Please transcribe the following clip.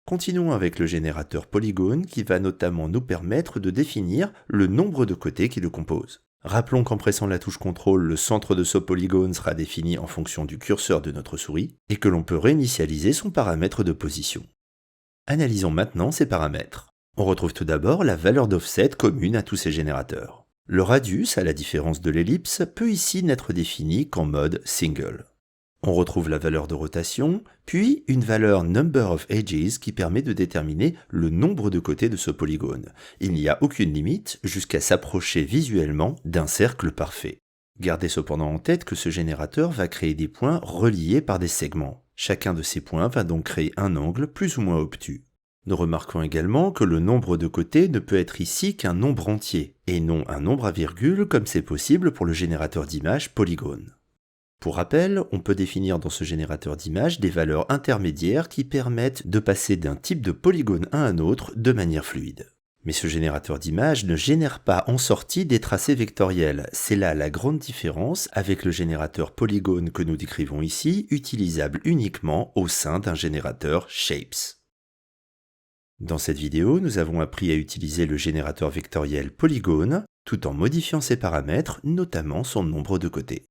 Continuons avec le générateur polygone qui va notamment nous permettre de définir le nombre de côtés qui le composent. Rappelons qu'en pressant la touche CTRL, le centre de ce polygone sera défini en fonction du curseur de notre souris et que l'on peut réinitialiser son paramètre de position. Analysons maintenant ces paramètres. On retrouve tout d'abord la valeur d'offset commune à tous ces générateurs. Le radius, à la différence de l'ellipse, peut ici n'être défini qu'en mode single. On retrouve la valeur de rotation, puis une valeur number of edges qui permet de déterminer le nombre de côtés de ce polygone. Il n'y a aucune limite jusqu'à s'approcher visuellement d'un cercle parfait. Gardez cependant en tête que ce générateur va créer des points reliés par des segments. Chacun de ces points va donc créer un angle plus ou moins obtus. Nous remarquons également que le nombre de côtés ne peut être ici qu'un nombre entier, et non un nombre à virgule comme c'est possible pour le générateur d'images polygone. Pour rappel, on peut définir dans ce générateur d'images des valeurs intermédiaires qui permettent de passer d'un type de polygone à un autre de manière fluide. Mais ce générateur d'images ne génère pas en sortie des tracés vectoriels. C'est là la grande différence avec le générateur polygone que nous décrivons ici, utilisable uniquement au sein d'un générateur Shapes. Dans cette vidéo, nous avons appris à utiliser le générateur vectoriel polygone tout en modifiant ses paramètres, notamment son nombre de côtés.